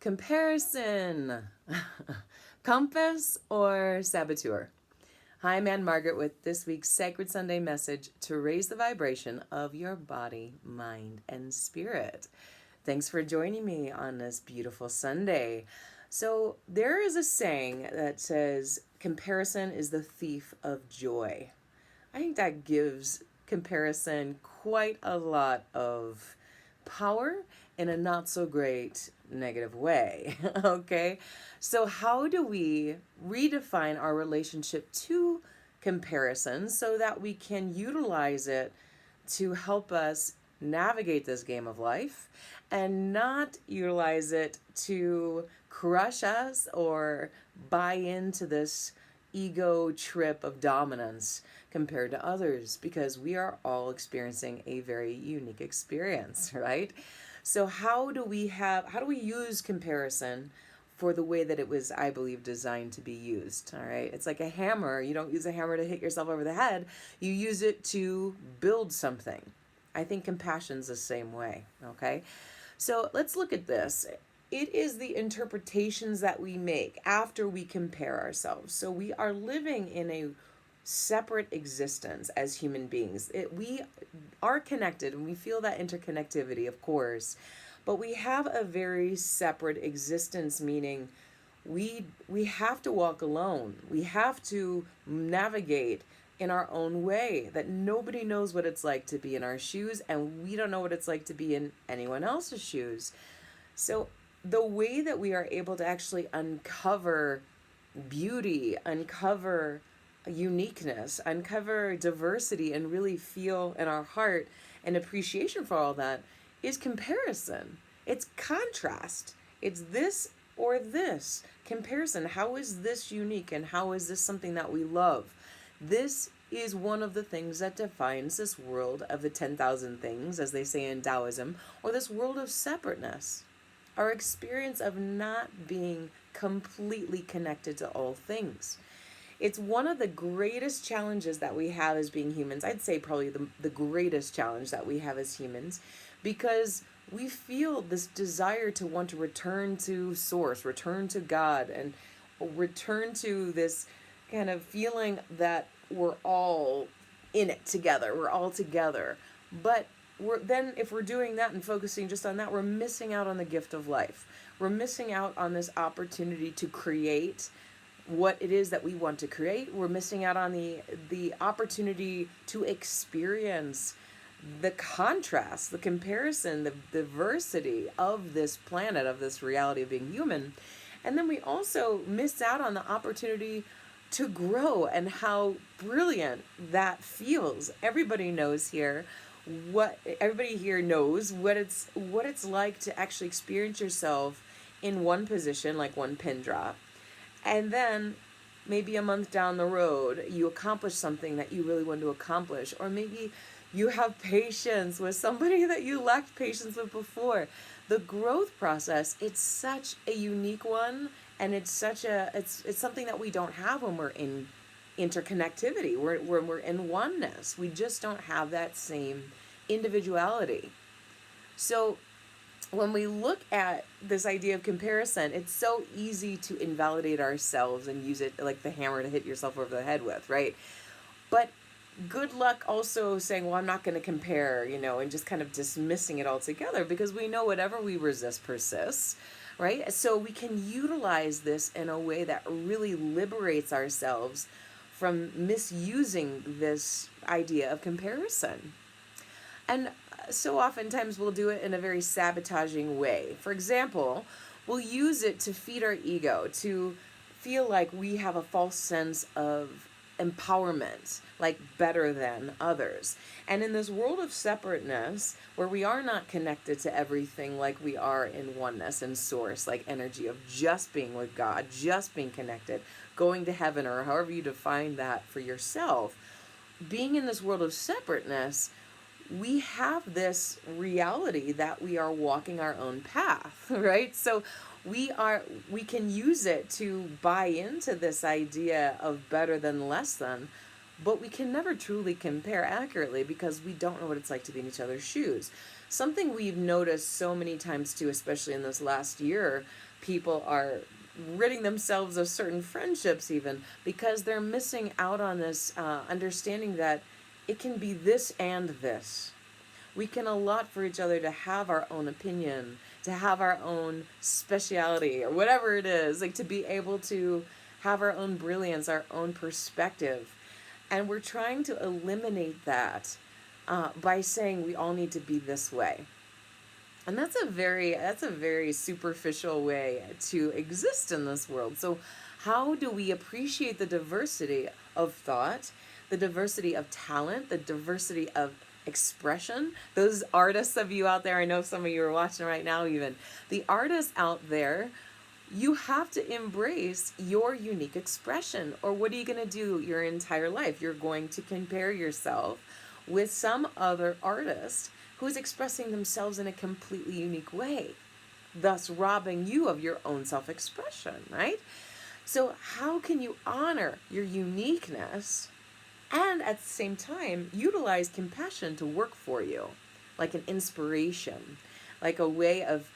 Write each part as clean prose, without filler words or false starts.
Comparison. Compass or saboteur? Hi, I'm Anne-Margaret with this week's Sacred Sunday message to raise the vibration of your body, mind, and spirit. Thanks for joining me on this beautiful Sunday. So there is a saying that says, comparison is the thief of joy. I think that gives comparison quite a lot of power in a not so great negative way. Okay, so how do we redefine our relationship to comparison so that we can utilize it to help us navigate this game of life and not utilize it to crush us or buy into this ego trip of dominance compared to others, because we are all experiencing a very unique experience, right? So how do we use comparison for the way that it was, I believe, designed to be used? All right, it's like a hammer. You don't use a hammer to hit yourself over the head, you use it to build something. I think compassion's the same way. Okay, so let's look at this. It is the interpretations that we make after we compare ourselves. So we are living in a separate existence as human beings. We are connected and we feel that interconnectivity, of course, but we have a very separate existence, meaning we have to walk alone. We have to navigate in our own way, that nobody knows what it's like to be in our shoes, and we don't know what it's like to be in anyone else's shoes. So the way that we are able to actually uncover beauty, uncover uniqueness, uncover diversity, and really feel in our heart an appreciation for all that is comparison. It's contrast. It's this or this. Comparison. How is this unique and how is this something that we love? This is one of the things that defines this world of the 10,000 things, as they say in Taoism, or this world of separateness. Our experience of not being completely connected to all things. It's one of the greatest challenges that we have as being humans. I'd say probably the greatest challenge that we have as humans, because we feel this desire to want to return to source, return to God, and return to this kind of feeling that we're all in it together. We're all together. But then if we're doing that and focusing just on that, we're missing out on the gift of life. We're missing out on this opportunity to create what it is that we want to create. We're missing out on the opportunity to experience the contrast, the comparison, the diversity of this planet, of this reality of being human. And then we also miss out on the opportunity to grow, and how brilliant that feels. Everybody knows here what it's like to actually experience yourself in one position, like one pin drop, and then maybe a month down the road you accomplish something that you really want to accomplish, or maybe you have patience with somebody that you lacked patience with before. The growth process, it's such a unique one, and it's something that we don't have when we're in interconnectivity, when we're in oneness. We just don't have that same individuality. So when we look at this idea of comparison, it's so easy to invalidate ourselves and use it like the hammer to hit yourself over the head with, right? But good luck also saying, well, I'm not going to compare, and just kind of dismissing it altogether, because we know whatever we resist persists, right? So we can utilize this in a way that really liberates ourselves from misusing this idea of comparison. And so oftentimes we'll do it in a very sabotaging way. For example, we'll use it to feed our ego, to feel like we have a false sense of empowerment, like better than others. And in this world of separateness, where we are not connected to everything like we are in oneness and source, like energy of just being with God, just being connected, going to heaven, or however you define that for yourself, being in this world of separateness, we have this reality that we are walking our own path, right? So we can use it to buy into this idea of better than less than, but we can never truly compare accurately because we don't know what it's like to be in each other's shoes. something we've noticed so many times too, especially in this last year, people are ridding themselves of certain friendships even because they're missing out on this understanding that it can be this and this. We can allot for each other to have our own opinion, to have our own speciality, or whatever it is, like to be able to have our own brilliance, our own perspective. And we're trying to eliminate that by saying we all need to be this way. And that's a very superficial way to exist in this world. So how do we appreciate the diversity of thought, the diversity of talent, the diversity of expression? Those artists of you out there, I know some of you are watching right now even, the artists out there, you have to embrace your unique expression, or what are you going to do your entire life? You're going to compare yourself with some other artist who's expressing themselves in a completely unique way, thus robbing you of your own self-expression, right? So how can you honor your uniqueness and at the same time utilize compassion to work for you, like an inspiration, like a way of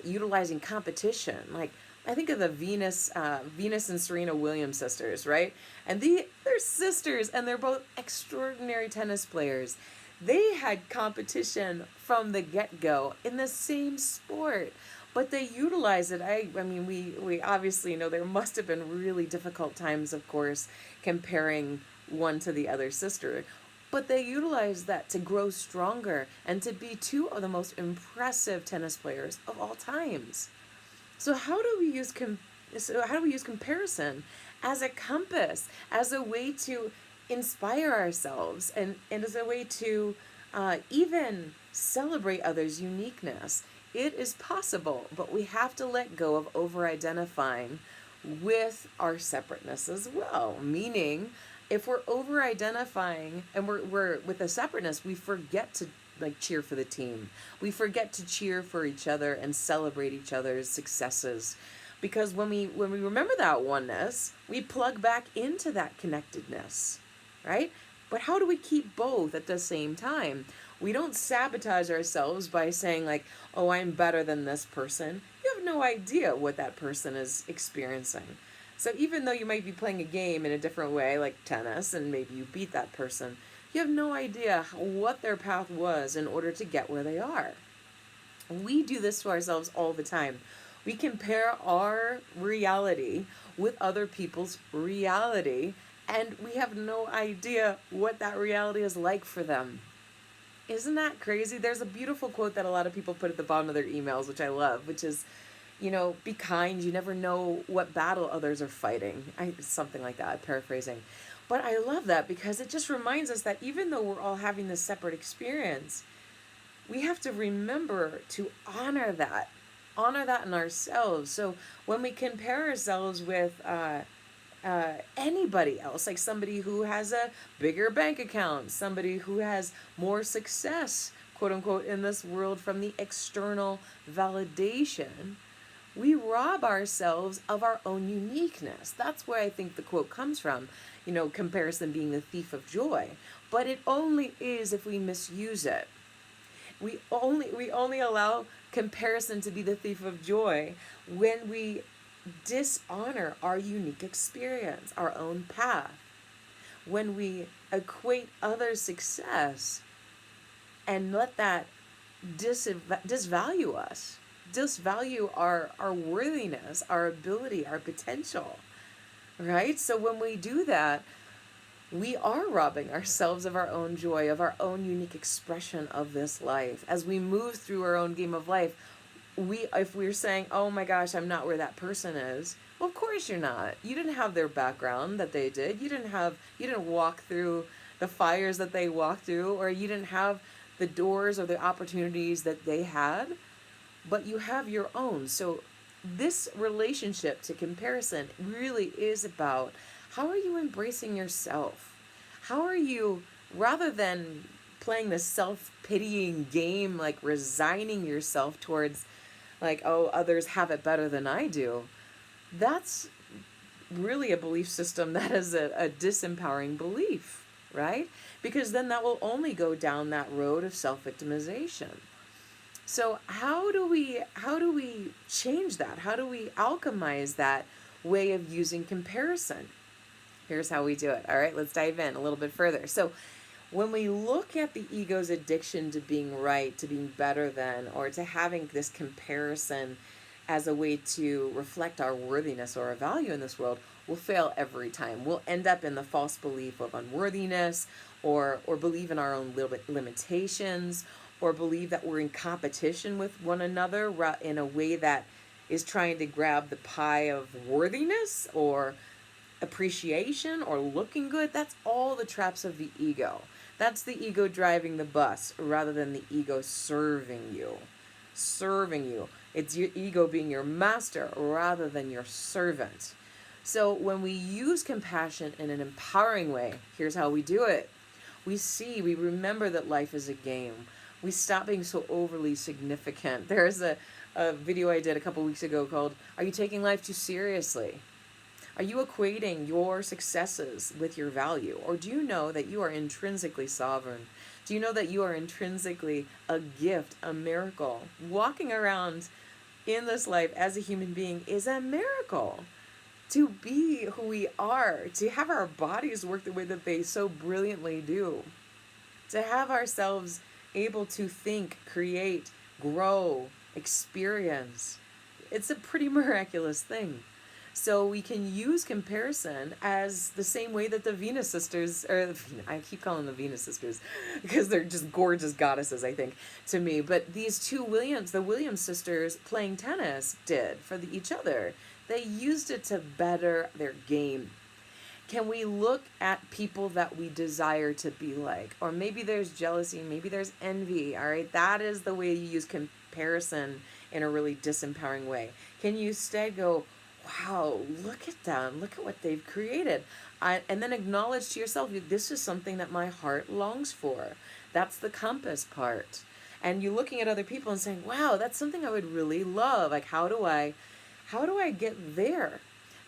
utilizing competition? Like I think of the Venus and Serena Williams sisters, right? And they're sisters, and they're both extraordinary tennis players. They had competition from the get-go in the same sport, but they utilized it. I mean, we obviously know there must have been really difficult times, of course, comparing one to the other sister. But they utilized that to grow stronger and to be two of the most impressive tennis players of all times. So how do we use comparison as a compass, as a way to inspire ourselves, and as a way to even celebrate others' uniqueness? It is possible, but we have to let go of over-identifying with our separateness as well. Meaning, if we're over-identifying and we're with a separateness, we forget to like cheer for the team. We forget to cheer for each other and celebrate each other's successes. Because when we remember that oneness, we plug back into that connectedness, right? But how do we keep both at the same time? We don't sabotage ourselves by saying like, oh, I'm better than this person. You have no idea what that person is experiencing. So even though you might be playing a game in a different way, like tennis, and maybe you beat that person, you have no idea what their path was in order to get where they are. We do this to ourselves all the time. We compare our reality with other people's reality, and we have no idea what that reality is like for them. Isn't that crazy? There's a beautiful quote that a lot of people put at the bottom of their emails, which I love, which is, be kind. You never know what battle others are fighting. Something like that, paraphrasing. But I love that because it just reminds us that even though we're all having this separate experience, we have to remember to honor that in ourselves. So when we compare ourselves with anybody else, like somebody who has a bigger bank account, somebody who has more success, quote unquote, in this world from the external validation, we rob ourselves of our own uniqueness. That's where I think the quote comes from, comparison being the thief of joy. But it only is if we misuse it. We only allow comparison to be the thief of joy when we dishonor our unique experience, our own path. When we equate others' success and let that disvalue us, disvalue our worthiness, our ability, our potential, right? So when we do that, we are robbing ourselves of our own joy, of our own unique expression of this life. As we move through our own game of life, if we're saying, oh my gosh, I'm not where that person is, well, of course you're not. You didn't have their background that they did. You didn't walk through the fires that they walked through, or you didn't have the doors or the opportunities that they had, but you have your own. So this relationship to comparison really is about, how are you embracing yourself? How are you, rather than playing this self-pitying game, like resigning yourself towards like, oh, others have it better than I do, that's really a belief system that is a disempowering belief, right? Because then that will only go down that road of self-victimization. So how do we change that? How do we alchemize that way of using comparison? Here's how we do it. All right, let's dive in a little bit further. So when we look at the ego's addiction to being right, to being better than, or to having this comparison as a way to reflect our worthiness or our value in this world, we'll fail every time. We'll end up in the false belief of unworthiness, or believe in our own limitations, or believe that we're in competition with one another in a way that is trying to grab the pie of worthiness or appreciation or looking good. That's all the traps of the ego. That's the ego driving the bus rather than the ego serving you. Serving you. It's your ego being your master rather than your servant. So when we use compassion in an empowering way, here's how we do it. We remember that life is a game. We stop being so overly significant. There's a video I did a couple weeks ago called, "Are you taking life too seriously?" Are you equating your successes with your value? Or do you know that you are intrinsically sovereign? Do you know that you are intrinsically a gift, a miracle? Walking around in this life as a human being is a miracle. To be who we are, to have our bodies work the way that they so brilliantly do, to have ourselves able to think, create, grow, experience. It's a pretty miraculous thing. So we can use comparison as the same way that the Venus sisters, or I keep calling them the Venus sisters because they're just gorgeous goddesses, I think, to me. But these two the Williams sisters playing tennis did for each other. They used it to better their game. Can we look at people that we desire to be like? Or maybe there's jealousy, maybe there's envy, all right? That is the way you use comparison in a really disempowering way. Can you instead go, wow, look at them, look at what they've created. And then acknowledge to yourself, this is something that my heart longs for. That's the compass part. And you looking at other people and saying, wow, that's something I would really love. Like, how do I get there?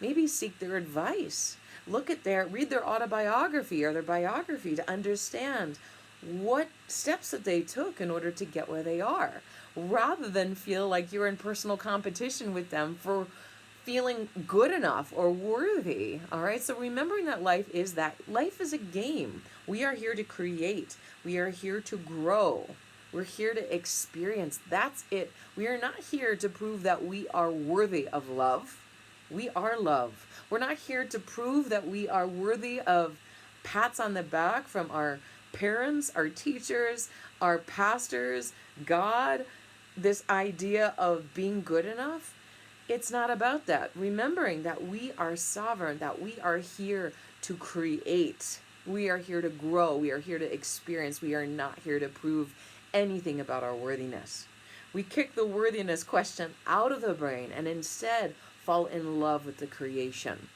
Maybe seek their advice. Read their autobiography or their biography to understand what steps that they took in order to get where they are, rather than feel like you're in personal competition with them for feeling good enough or worthy. All right. So remembering that life is a game. We are here to create. We are here to grow. We're here to experience. That's it. We are not here to prove that we are worthy of love. We are love. We're not here to prove that we are worthy of pats on the back from our parents, our teachers, our pastors, God, this idea of being good enough. It's not about that. Remembering that we are sovereign, that we are here to create. We are here to grow. We are here to experience. We are not here to prove anything about our worthiness. We kick the worthiness question out of the brain and instead fall in love with the creation,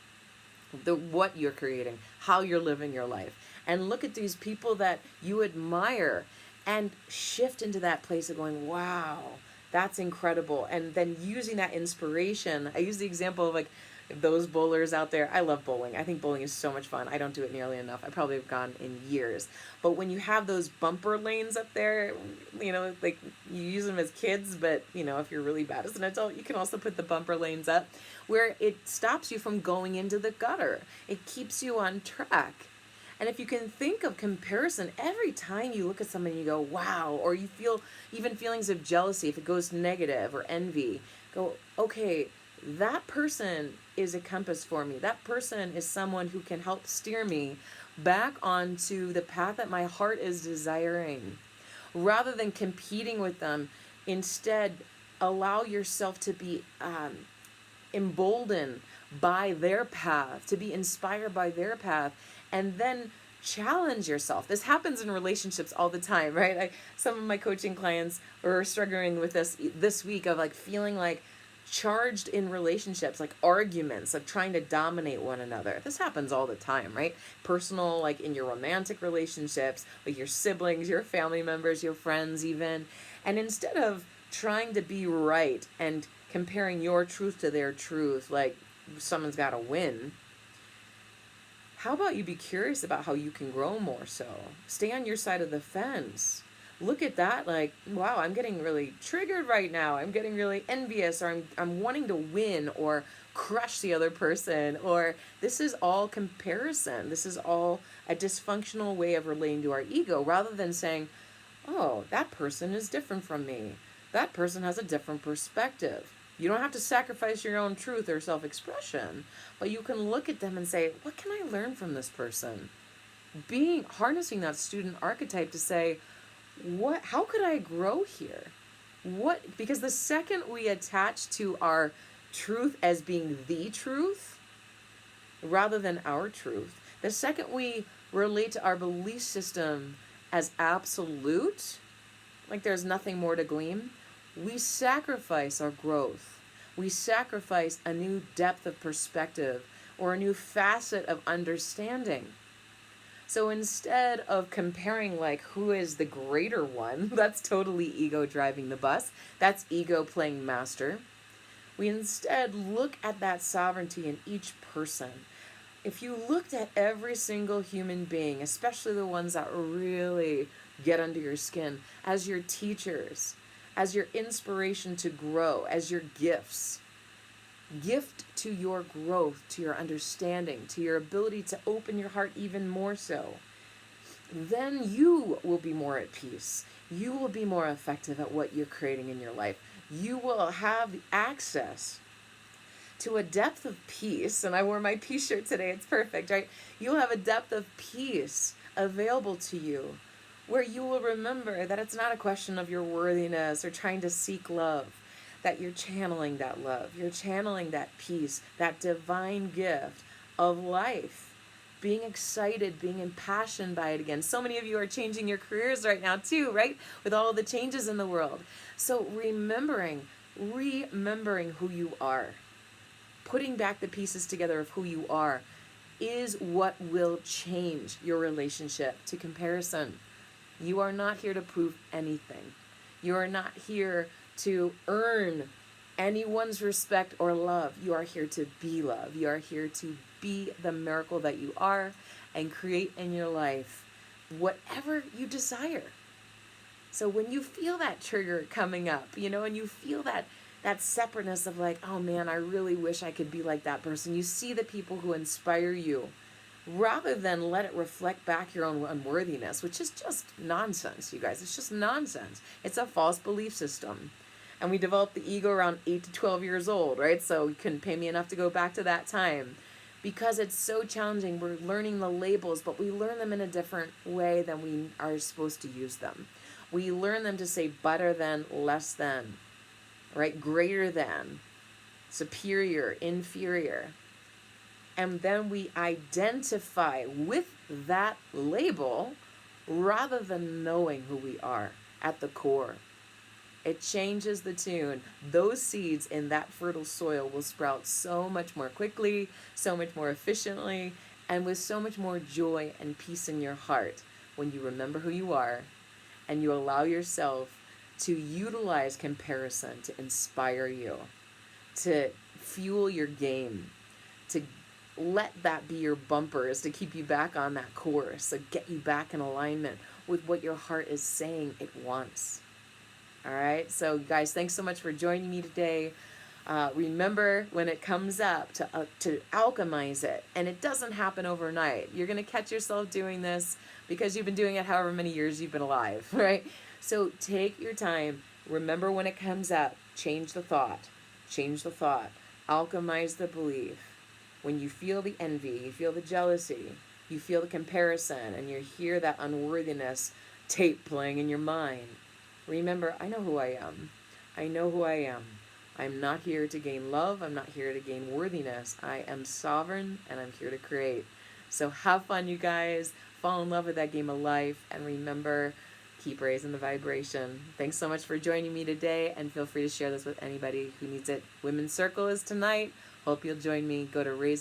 what you're creating, how you're living your life. And look at these people that you admire and shift into that place of going, wow, that's incredible. And then using that inspiration, I use the example of like those bowlers out there. I love bowling. I think bowling is so much fun. I don't do it nearly enough. I probably have gone in years. But when you have those bumper lanes up there, like you use them as kids, but if you're really bad as an adult, you can also put the bumper lanes up where it stops you from going into the gutter. It keeps you on track. And if you can think of comparison, every time you look at somebody, you go, wow, or you feel even feelings of jealousy, if it goes negative, or envy, go, okay, that person is a compass for me. That person is someone who can help steer me back onto the path that my heart is desiring. Rather than competing with them, instead, allow yourself to be emboldened by their path, to be inspired by their path, and then challenge yourself. This happens in relationships all the time, right? Some of my coaching clients are struggling with this week of like feeling like charged in relationships, like arguments of trying to dominate one another. This happens all the time, right? Personal, like in your romantic relationships, with your siblings, your family members, your friends even. And instead of trying to be right and comparing your truth to their truth, like someone's got to win, how about you be curious about how you can grow more so? Stay on your side of the fence. look at that like, wow, I'm getting really triggered right now. I'm getting really envious, or I'm wanting to win or crush the other person, or this is all comparison. This is all a dysfunctional way of relating to our ego, rather than saying, oh, that person is different from me. That person has a different perspective. You don't have to sacrifice your own truth or self-expression, but you can look at them and say, what can I learn from this person? Harnessing that student archetype to say, how could I grow here? Because the second we attach to our truth as being the truth rather than our truth, the second we relate to our belief system as absolute, like there's nothing more to glean, we sacrifice our growth. We sacrifice a new depth of perspective or a new facet of understanding. So instead of comparing like who is the greater one, that's totally ego driving the bus. That's ego playing master. We instead look at that sovereignty in each person. If you looked at every single human being, especially the ones that really get under your skin, as your teachers, as your inspiration to grow, as your gifts, gift to your growth, to your understanding, to your ability to open your heart even more so, then you will be more at peace. You will be more effective at what you're creating in your life. You will have access to a depth of peace, and I wore my peace shirt today, it's perfect, right? You'll have a depth of peace available to you where you will remember that it's not a question of your worthiness or trying to seek love, that you're channeling that love, you're channeling that peace, that divine gift of life, being excited, being impassioned by it again. So many of you are changing your careers right now too, right? With all the changes in the world. So remembering who you are, putting back the pieces together of who you are is what will change your relationship to comparison. You are not here to prove anything. You are not here to earn anyone's respect or love. You are here to be love. You are here to be the miracle that you are and create in your life whatever you desire. So when you feel that trigger coming up, and you feel that separateness of like, oh man, I really wish I could be like that person. You see the people who inspire you, rather than let it reflect back your own unworthiness, which is just nonsense, you guys. It's just nonsense. It's a false belief system. And we developed the ego around 8 to 12 years old, right? So you couldn't pay me enough to go back to that time. Because it's so challenging, we're learning the labels, but we learn them in a different way than we are supposed to use them. We learn them to say better than, less than, right? Greater than, superior, inferior. And then we identify with that label rather than knowing who we are at the core. It changes the tune. Those seeds in that fertile soil will sprout so much more quickly, so much more efficiently, and with so much more joy and peace in your heart when you remember who you are and you allow yourself to utilize comparison to inspire you, to fuel your game, to let that be your bumpers to keep you back on that course, to get you back in alignment with what your heart is saying it wants. All right, so guys, thanks so much for joining me today. Remember, when it comes up, to alchemize it, and it doesn't happen overnight. You're going to catch yourself doing this because you've been doing it however many years you've been alive, right? So take your time. Remember when it comes up, change the thought, alchemize the belief. When you feel the envy, you feel the jealousy, you feel the comparison, and you hear that unworthiness tape playing in your mind, remember, I know who I am. I know who I am. I'm not here to gain love. I'm not here to gain worthiness. I am sovereign, and I'm here to create. So have fun, you guys. Fall in love with that game of life. And remember, keep raising the vibration. Thanks so much for joining me today. And feel free to share this with anybody who needs it. Women's Circle is tonight. Hope you'll join me. Go to